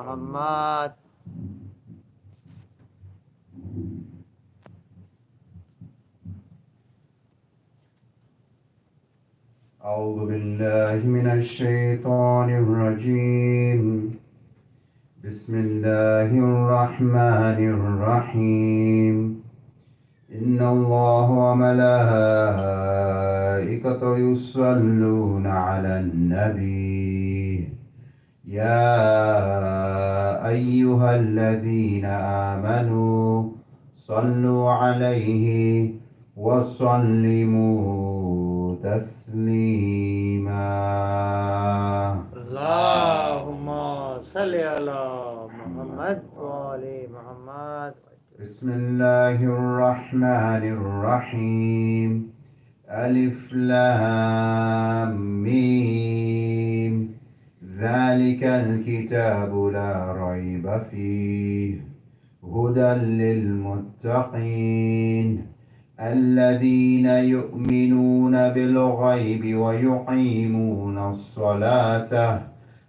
Muhammad. أعوذ بالله من الشيطان الرجيم بسم الله الرحمن الرحيم إن الله وملائكته يصلون على النبي يا أيها الذين آمنوا صلوا عليه وسلموا تسليما اللهم صل على محمد وآل محمد. بسم الله الرحمن الرحيم ألف لام ميم ذلك الكتاب لا ريب فيه هدى للمتقين الذين يؤمنون بالغيب ويقيمون الصلاة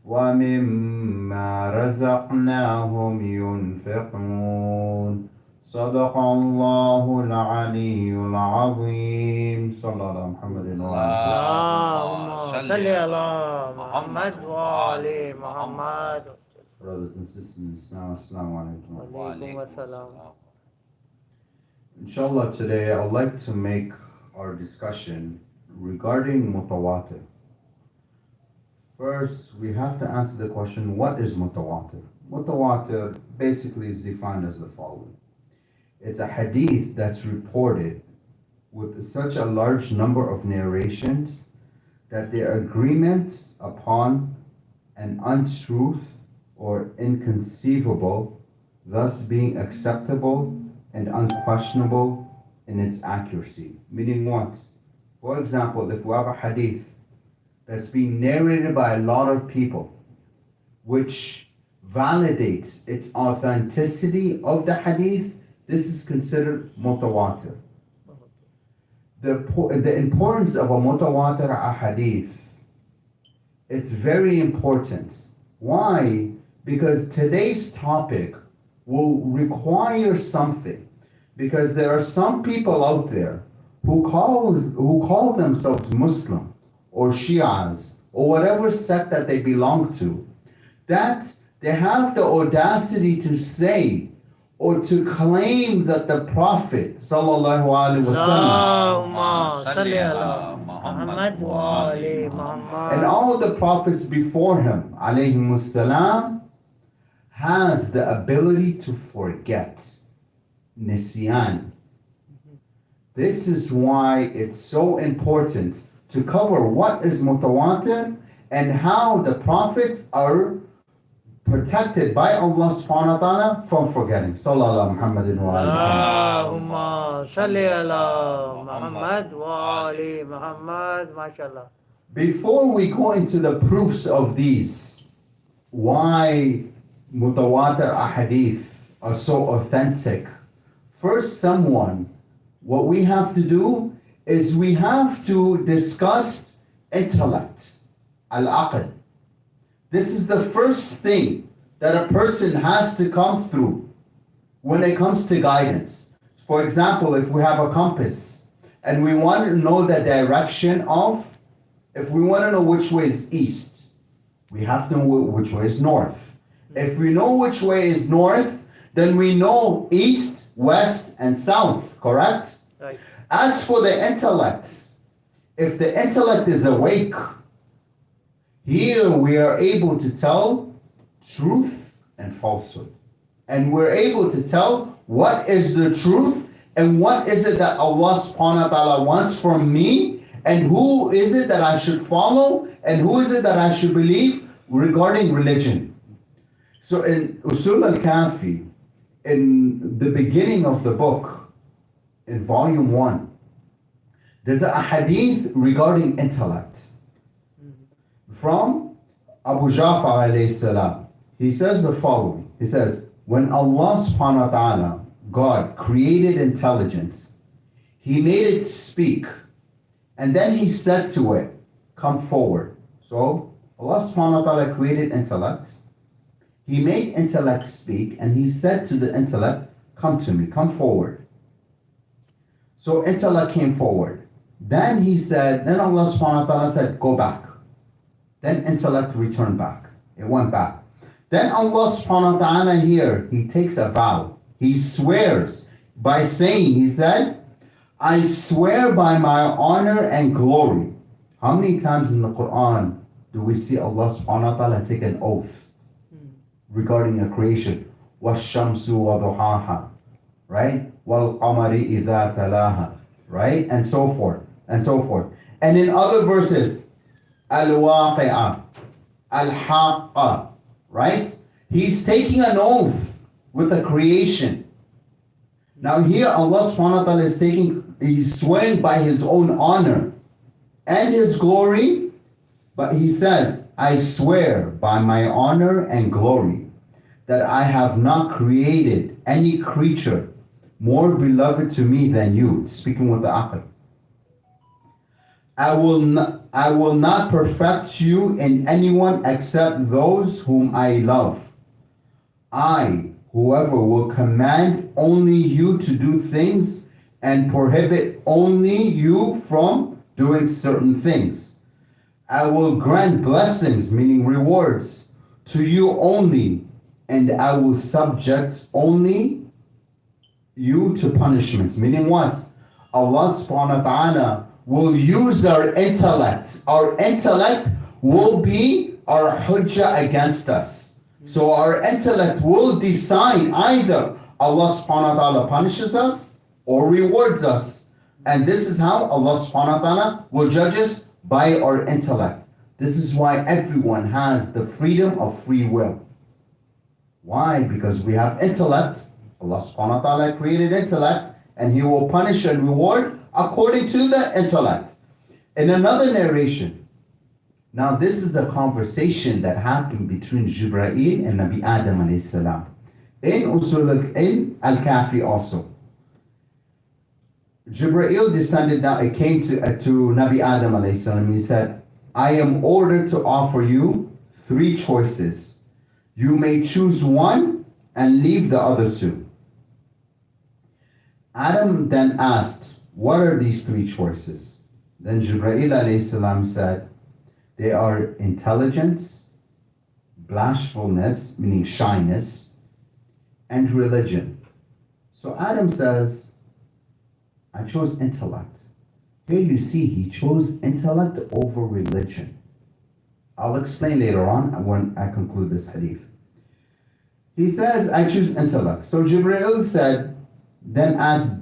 ومما رزقناهم ينفقون صدق الله العلي العظيم صلى الله على محمد اللهم صل على محمد وآل محمد. Brothers and sisters in Islam, Assalamu alaikum. Walaikum assalam. Inshallah, today I would like to make our discussion regarding mutawatir. First, we have to answer the question, what is mutawatir? Mutawatir basically is defined as the following. It's a hadith that's reported with such a large number of narrations that their agreements upon an untruth or inconceivable, thus being acceptable and unquestionable in its accuracy. Meaning what? For example, if we have a hadith that's being narrated by a lot of people, which validates its authenticity of the hadith, this is considered mutawatir. The importance of a mutawatir hadith, it's very important. Why? Because today's topic will require something. Because there are some people out there who call themselves Muslim or Shias or whatever sect that they belong to, that they have the audacity to say or to claim that the Prophet sallallahu alaihi wasallam Allahumma salli ala Muhammad وآل محمد. and all the prophets before him alayhimus salam has the ability to forget. Nisyan. This is why it's so important to cover what is mutawatir and how the prophets are protected by Allah subhanahu wa ta'ala from forgetting. Sallallahu Muhammadin wa alihi. Allahumma salli ala Muhammad وآل محمد. MashaAllah. Before we go into the proofs of these, why mutawatir ahadith are so authentic, first what we have to do is we have to discuss intellect, al-aql. This is the first thing that a person has to come through when it comes to guidance. For example, if we have a compass and we want to know the direction of, if we want to know which way is east, we have to know which way is north. If we know which way is north, then we know east, west, and south, correct? Right. As for the intellect, if the intellect is awake, here we are able to tell truth and falsehood. And we're able to tell what is the truth and what is it that Allah subhanahu wa ta'ala wants from me, and who is it that I should follow and who is it that I should believe regarding religion. So in Usul al-Kafi, in the beginning of the book, in volume 1, there's a hadith regarding intellect from Abu Ja'far alayhi salam. He says the following. He says, when Allah subhanahu wa ta'ala, God, created intelligence, He made it speak, and then He said to it, come forward. So Allah subhanahu wa ta'ala created intellect. He made intellect speak, and he said to the intellect, come to me, come forward. So intellect came forward. Then then Allah subhanahu wa ta'ala said, go back. Then intellect returned back. It went back. Then Allah subhanahu wa ta'ala here, he takes a vow. He swears by saying, he said, I swear by my honor and glory. How many times in the Quran do we see Allah subhanahu wa ta'ala take an oath regarding a creation? وَالشَّمْسُ وَضُحَاهَا, right? وَالْقَمَرِ إِذَا تَلَاهَا, right? And so forth, and so forth. And in other verses, Al-Waqi'ah, Al-Haqqa, right? He's taking an oath with the creation. Now here Allah subhanahu wa ta'ala is he's swearing by his own honor and his glory, but he says, I swear by my honor and glory that I have not created any creature more beloved to me than you, speaking with the aql. I will not perfect you in anyone except those whom I love. I, whoever, will command only you to do things and prohibit only you from doing certain things. I will grant blessings, meaning rewards, to you only, and I will subject only you to punishments. Meaning what? Allah subhanahu wa ta'ala will use our intellect. Our intellect will be our hujjah against us. So our intellect will decide either Allah subhanahu wa ta'ala punishes us or rewards us. And this is how Allah subhanahu wa ta'ala will judge us, by our intellect. This is why everyone has the freedom of free will. Why? Because we have intellect. Allah subhanahu wa ta'ala created intellect, and He will punish and reward according to the intellect. In another narration, now this is a conversation that happened between Jibreel and Nabi Adam alayhi salam. In Al-Kafi also. Jibreel descended down, it came to Nabi Adam alayhi salam. He said, I am ordered to offer you 3 choices. You may choose one and leave the other 2. Adam then asked, what are these 3 choices? Then Jibreel alayhi salam said, they are intelligence, bashfulness, meaning shyness, and religion. So Adam says, I chose intellect. Here you see he chose intellect over religion. I'll explain later on when I conclude this hadith. He says, I choose intellect. So Jibreel said, then asked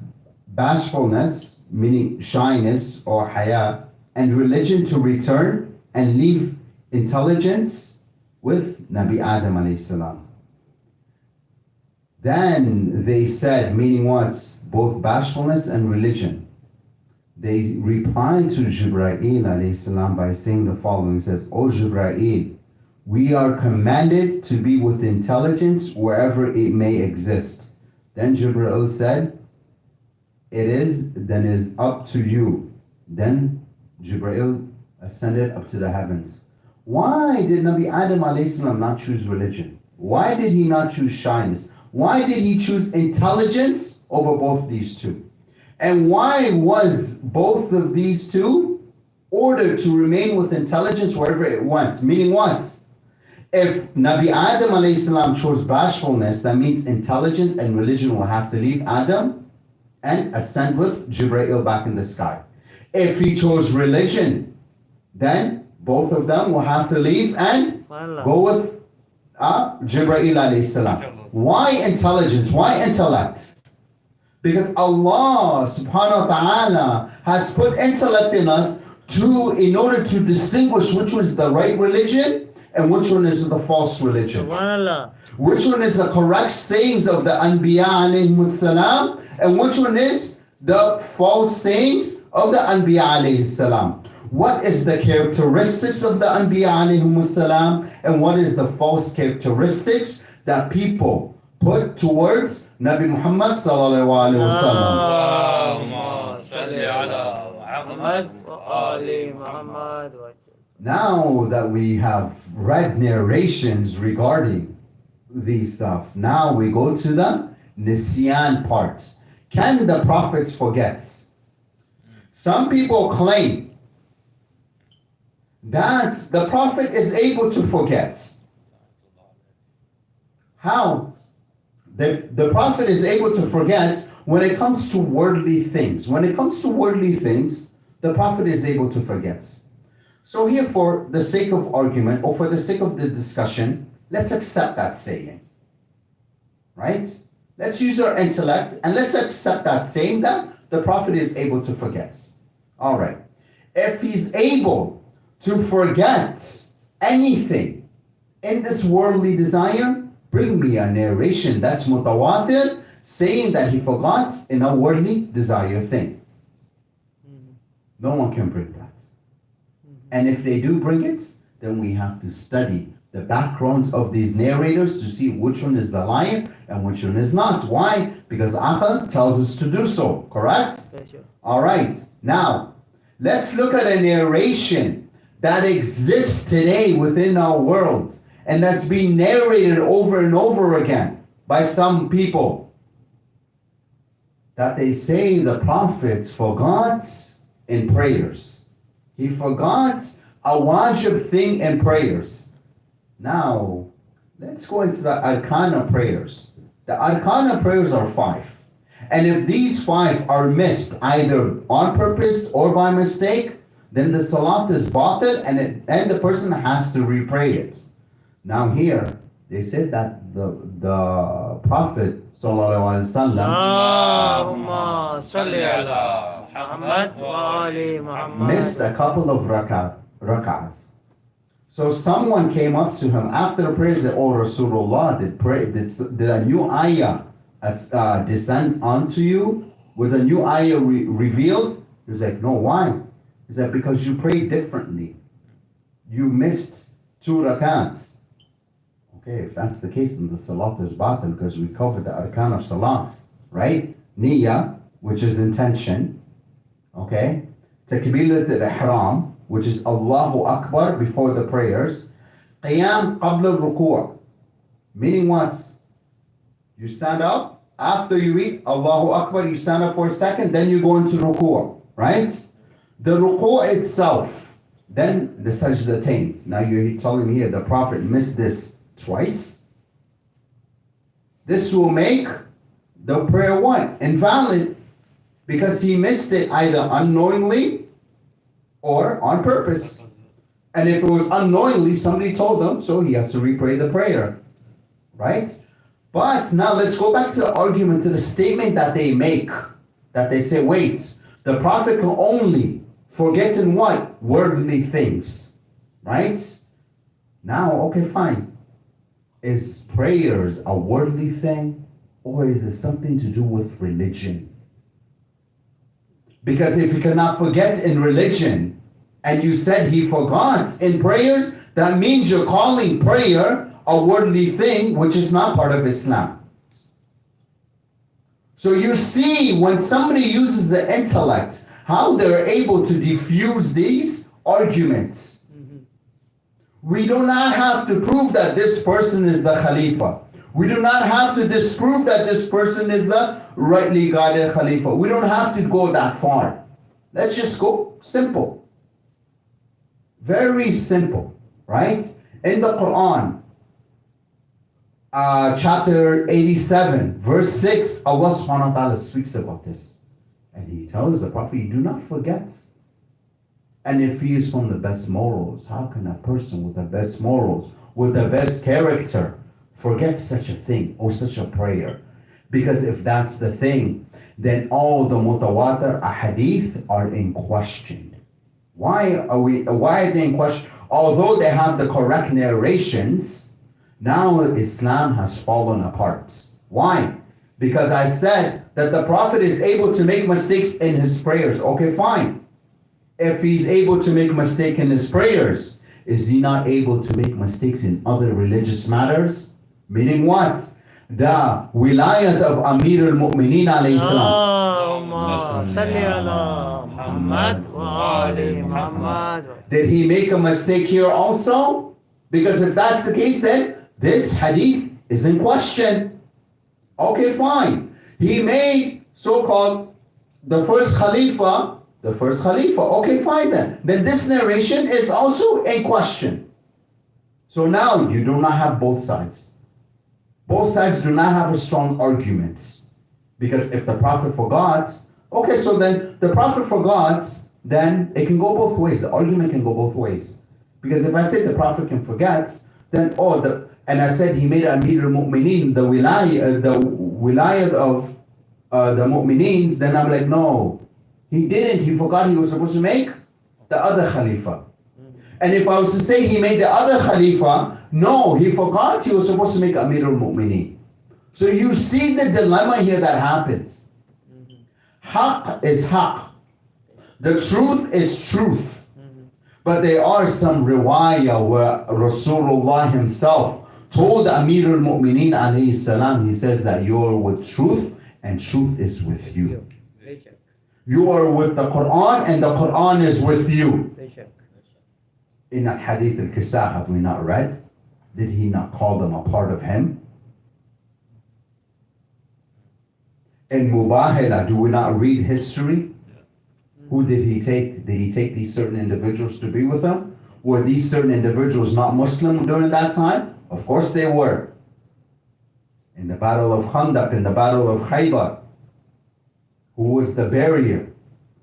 bashfulness, meaning shyness or haya, and religion to return and leave intelligence with Nabi Adam alayhi salam. Then they said, meaning what? Both bashfulness and religion. They replied to Jibreel alayhi salam by saying the following. It says, O Jibreel, we are commanded to be with intelligence wherever it may exist. Then Jibreel said, it is up to you. Then Jibreel ascended up to the heavens. Why did Nabi Adam alayhi salam not choose religion? Why did he not choose shyness? Why did he choose intelligence over both these 2? And why was both of these 2 ordered to remain with intelligence wherever it went? Meaning what? If Nabi Adam alayhi salam chose bashfulness, that means intelligence and religion will have to leave Adam and ascend with Jibreel back in the sky. If he chose religion, then both of them will have to leave and go with Jibreel alayhi salam. Why intelligence? Why intellect? Because Allah subhanahu wa ta'ala has put intellect in us in order to distinguish which one is the right religion and which one is the false religion. Which one is the correct sayings of the Anbiya alayhi salam and which one is the false sayings of the Anbiya alayhi salam. What is the characteristics of the Anbiya alayhi salam and what is the false characteristics that people put towards Nabi Muhammad sallallahu alaihi wasallam. Now that we have read narrations regarding these stuff. Now we go to the Nisyan part. Can the Prophet forget? Some people claim that the Prophet is able to forget. How? The Prophet is able to forget when it comes to worldly things. When it comes to worldly things, the Prophet is able to forget. So here, for the sake of argument or for the sake of the discussion, let's accept that saying. Right? Let's use our intellect and let's accept that saying that the Prophet is able to forget. All right. If he's able to forget anything in this worldly desire, bring me a narration that's mutawatir saying that he forgot in a worldly desire thing. No one can bring that. And if they do bring it, then we have to study the backgrounds of these narrators to see which one is the liar and which one is not. Why? Because Aql tells us to do so, correct? All right. Now, let's look at a narration that exists today within our world and that's being narrated over and over again by some people. That they say the Prophet forgot in prayers. He forgot a wajib thing in prayers. Now, let's go into the arkana prayers. The arkana prayers are 5. And if these 5 are missed either on purpose or by mistake, then the salat is batil and the person has to repray it. Now here, they said that the Prophet missed a couple of rak'ahs. So someone came up to him after the prayer and said, "Oh Rasulullah, did a new ayah descend onto you? Was a new ayah revealed?" He was like, "No, why?" He said, "Because you prayed differently. You missed 2 rak'ahs." Okay, if that's the case, then the salat is batil because we covered the arkan of salat, right? Niyyah, which is intention, okay? Takbirat al-ihram, which is Allahu Akbar before the prayers. Qiyam qabla al-ruku', meaning what? You stand up, after you read Allahu Akbar, you stand up for a second, then you go into ruku', right? The ruku' itself, then the sajdatain. Now you're telling me here the Prophet missed this twice. This will make the prayer what? Invalid, because he missed it either unknowingly or on purpose. And if it was unknowingly, somebody told him, so he has to repray the prayer, right? But now let's go back to the argument, to the statement that they make, that they say, wait, the Prophet can only forget in what? Worldly things, right? Now, okay, fine. Is prayers a worldly thing, or is it something to do with religion? Because if you cannot forget in religion, and you said he forgot in prayers, that means you're calling prayer a worldly thing, which is not part of Islam. So you see, when somebody uses the intellect, how they're able to diffuse these arguments. We do not have to prove that this person is the Khalifa. We do not have to disprove that this person is the rightly guided Khalifa. We don't have to go that far. Let's just go simple. Very simple, right? In the Quran, chapter 87, verse 6, Allah subhanahu wa ta'ala speaks about this. And he tells the Prophet, you do not forget. And if he is from the best morals, how can a person with the best morals, with the best character, forget such a thing or such a prayer? Because if that's the thing, then all the mutawatir ahadith are in question. Why are they in question? Although they have the correct narrations, now Islam has fallen apart. Why? Because I said that the Prophet is able to make mistakes in his prayers. Okay, fine. If he's able to make a mistake in his prayers, is he not able to make mistakes in other religious matters? Meaning what? The wilayat of Amir al-Mu'mineen alayhi salam. Did he make a mistake here also? Because if that's the case, then this hadith is in question. Okay, fine. He made so-called the first Khalifa. Okay, fine then. Then this narration is also in question. So now you do not have both sides. Both sides do not have a strong argument. Because if the Prophet forgot, okay, so then the Prophet forgot, then it can go both ways. The argument can go both ways. Because if I say the Prophet can forget, then and I said he made Amir al-Mu'mineen the wilayah of the Mu'mineens, then I'm like, no, he didn't. He forgot he was supposed to make the other Khalifa. And if I was to say he made the other Khalifa, no, he forgot he was supposed to make Amir al-Mu'mineen. So you see the dilemma here that happens. Haqq is haqq. The truth is truth. But there are some riwayah where Rasulullah himself told Amir al-Mu'mineen alayhi salam, he says that you are with truth and truth is with you. You are with the Quran and the Quran is with you. In that hadith al-Kisa, have we not read? Did he not call them a part of him? In Mubahala, do we not read history? Who did he take? Did he take these certain individuals to be with him? Were these certain individuals not Muslim during that time? Of course they were. In the Battle of Khandaq, in the Battle of Khaybar, who was the barrier?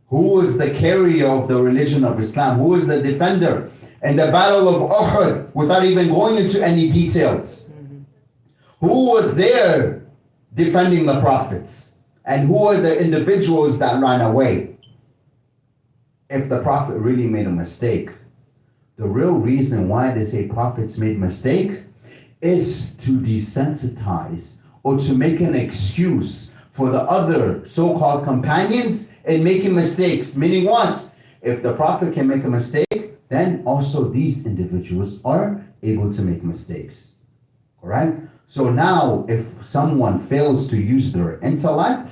Who was the carrier of the religion of Islam? Who was the defender? In the Battle of Uhud, without even going into any details. Who was there defending the prophets? And who are the individuals that ran away? If the prophet really made a mistake, the real reason why they say prophets made mistake is to desensitize or to make an excuse for the other so-called companions in making mistakes. Meaning what? If the prophet can make a mistake, then also these individuals are able to make mistakes. Alright? So now if someone fails to use their intellect,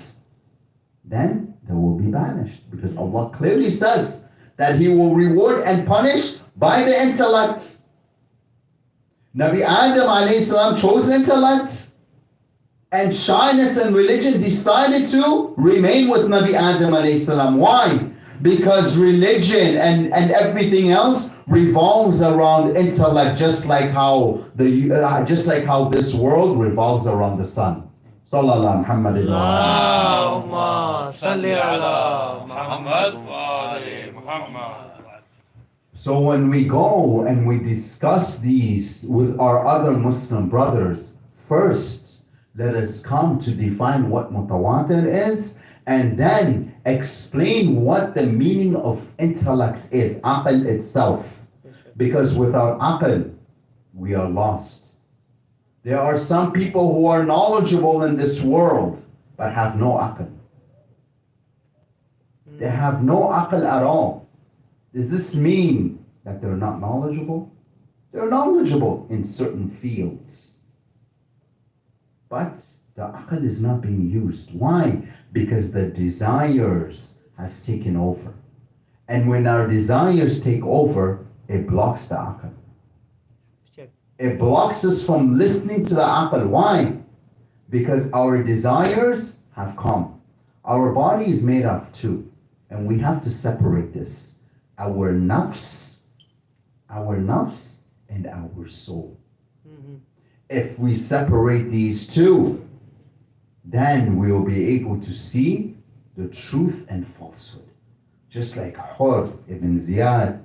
then they will be banished. Because Allah clearly says that He will reward and punish by the intellect. Nabi Adam alayhi salam chose intellect, and shyness and religion decided to remain with Nabi Adam alayhi salam. Why? Because religion and everything else revolves around intellect, just like how this world revolves around the sun. Sallallahu Muhammadin Allahumma salli ala Muhammad wa ali Muhammad. So when we go and we discuss these with our other Muslim brothers, first let us come to define what mutawatir is, and then explain what the meaning of intellect is, aql itself. Because without aql, we are lost. There are some people who are knowledgeable in this world, but have no aql. They have no aql at all. Does this mean that they're not knowledgeable? They're knowledgeable in certain fields. But the aql is not being used. Why? Because the desires has taken over. And when our desires take over, it blocks the aql. It blocks us from listening to the aql. Why? Because our desires have come. Our body is made of two. And we have to separate this. Our nafs and our soul. If we separate these two, then we will be able to see the truth and falsehood. Just like Hur ibn Ziyad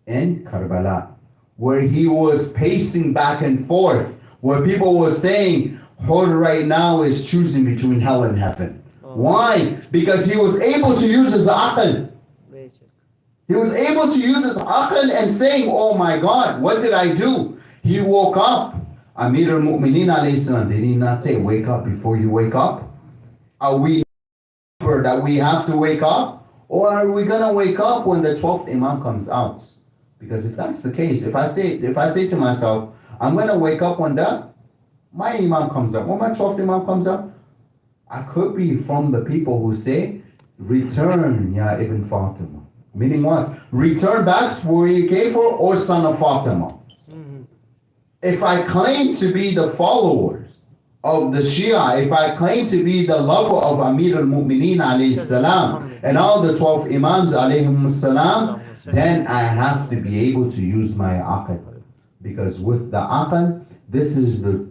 in Karbala, where he was pacing back and forth, where people were saying, Hur right now is choosing between hell and heaven. Why? Because he was able to use his aql. He was able to use his aql and saying, oh my God, what did I do? He woke up. Amir al-Mu'mineen alayhi salam, did he not say, wake up before you wake up? Are we that we have to wake up? Or are we going to wake up when the 12th Imam comes out? Because if that's the case, if I say to myself, I'm going to wake up when my Imam comes up, when my 12th Imam comes up, I could be from the people who say, return, Ya Ibn Fatima. Meaning what? Return back to where you came for, or son of Fatima. If I claim to be the follower of the Shia, if I claim to be the lover of Amir al-Mu'mineen alayhi salam and all the 12 Imams alayhim salam, then I have to be able to use my aql. Because with the aql, this is the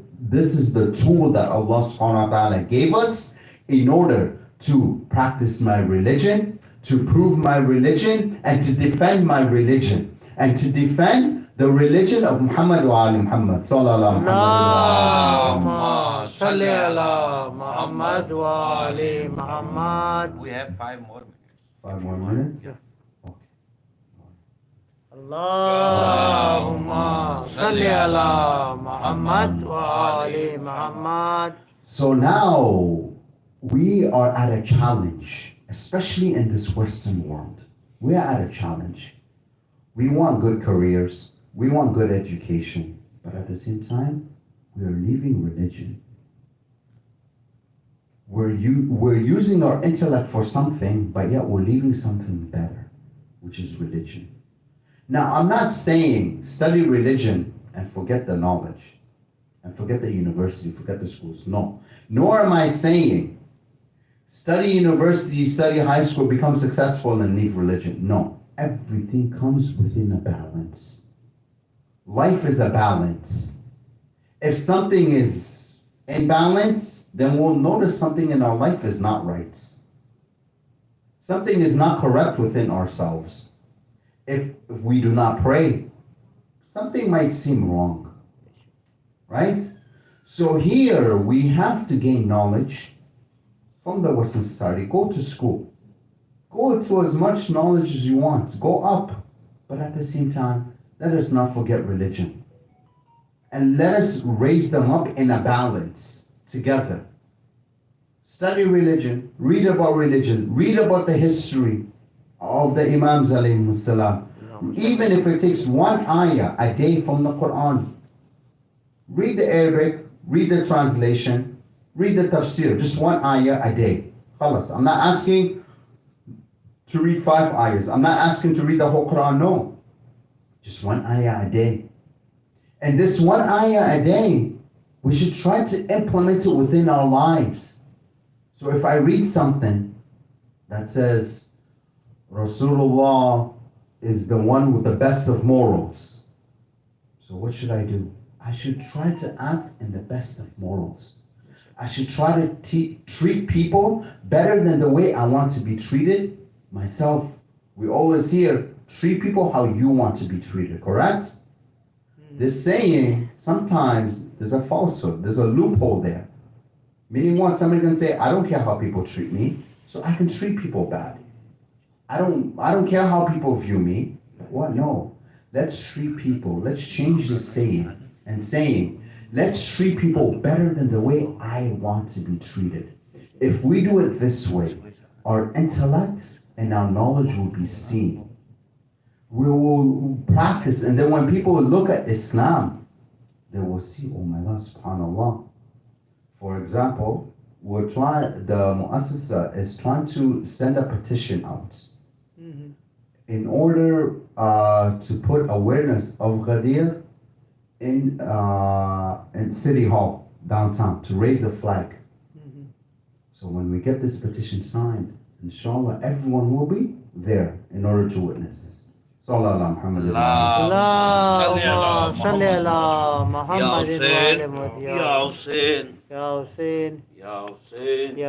tool that Allah subhanahu wa ta'ala gave us in order to practice my religion, to prove my religion, and to defend my religion, and to defend the religion of Muhammad wa ali Muhammad sallallahu Allahumma salli ala Muhammad wa ali Muhammad. We have 5 more minutes. 5 more minutes? Yeah. Okay. Allahumma salli ala Muhammad wa ali Muhammad. So now we are at a challenge, especially in this Western world. We are at a challenge. We want good careers, we want good education, but at the same time, we are leaving religion. We're using our intellect for something, but yet we're leaving something better, which is religion. Now, I'm not saying study religion and forget the knowledge, and forget the university, forget the schools. No. Nor am I saying study university, study high school, become successful and leave religion. No. Everything comes within a balance. Life is a balance. If something is in balance, then we'll notice something in our life is not right. Something is not correct within ourselves. If we do not pray, something might seem wrong. Right? So here we have to gain knowledge from the Western society. Go to school. Go to as much knowledge as you want. Go up. But at the same time, let us not forget religion. And let us raise them up in a balance together. Study religion. Read about religion. Read about the history of the Imams alayhim salam. Even if it takes one ayah a day from the Quran. Read the Arabic. Read the translation. Read the tafsir. Just one ayah a day. Khalas. I'm not asking to read 5 ayahs. I'm not asking to read the whole Quran, no. Just one ayah a day. And this one ayah a day, we should try to implement it within our lives. So if I read something that says, Rasulullah is the one with the best of morals. So what should I do? I should try to act in the best of morals. I should try to treat people better than the way I want to be treated myself. We always hear, treat people how you want to be treated, correct? This saying, sometimes there's a falsehood, there's a loophole there. Meaning what? Somebody can say, I don't care how people treat me, so I can treat people bad. I don't care how people view me. What? No. Let's treat people. Let's change the saying and saying, let's treat people better than the way I want to be treated. If we do it this way, our intellect and our knowledge will be seen. We will practice, and then when people look at Islam, they will see, oh my God, subhanAllah. For example, the Mu'assasa is trying to send a petition out in order to put awareness of Ghadir in City Hall, downtown, to raise a flag. So when we get this petition signed, inshallah, everyone will be there in order to witness this. Sallallahu Muhammad. Allahumma salli ala Muhammad wa ali Muhammad. Ya Hussein. Ya Hussein. Ya Hussein. Ya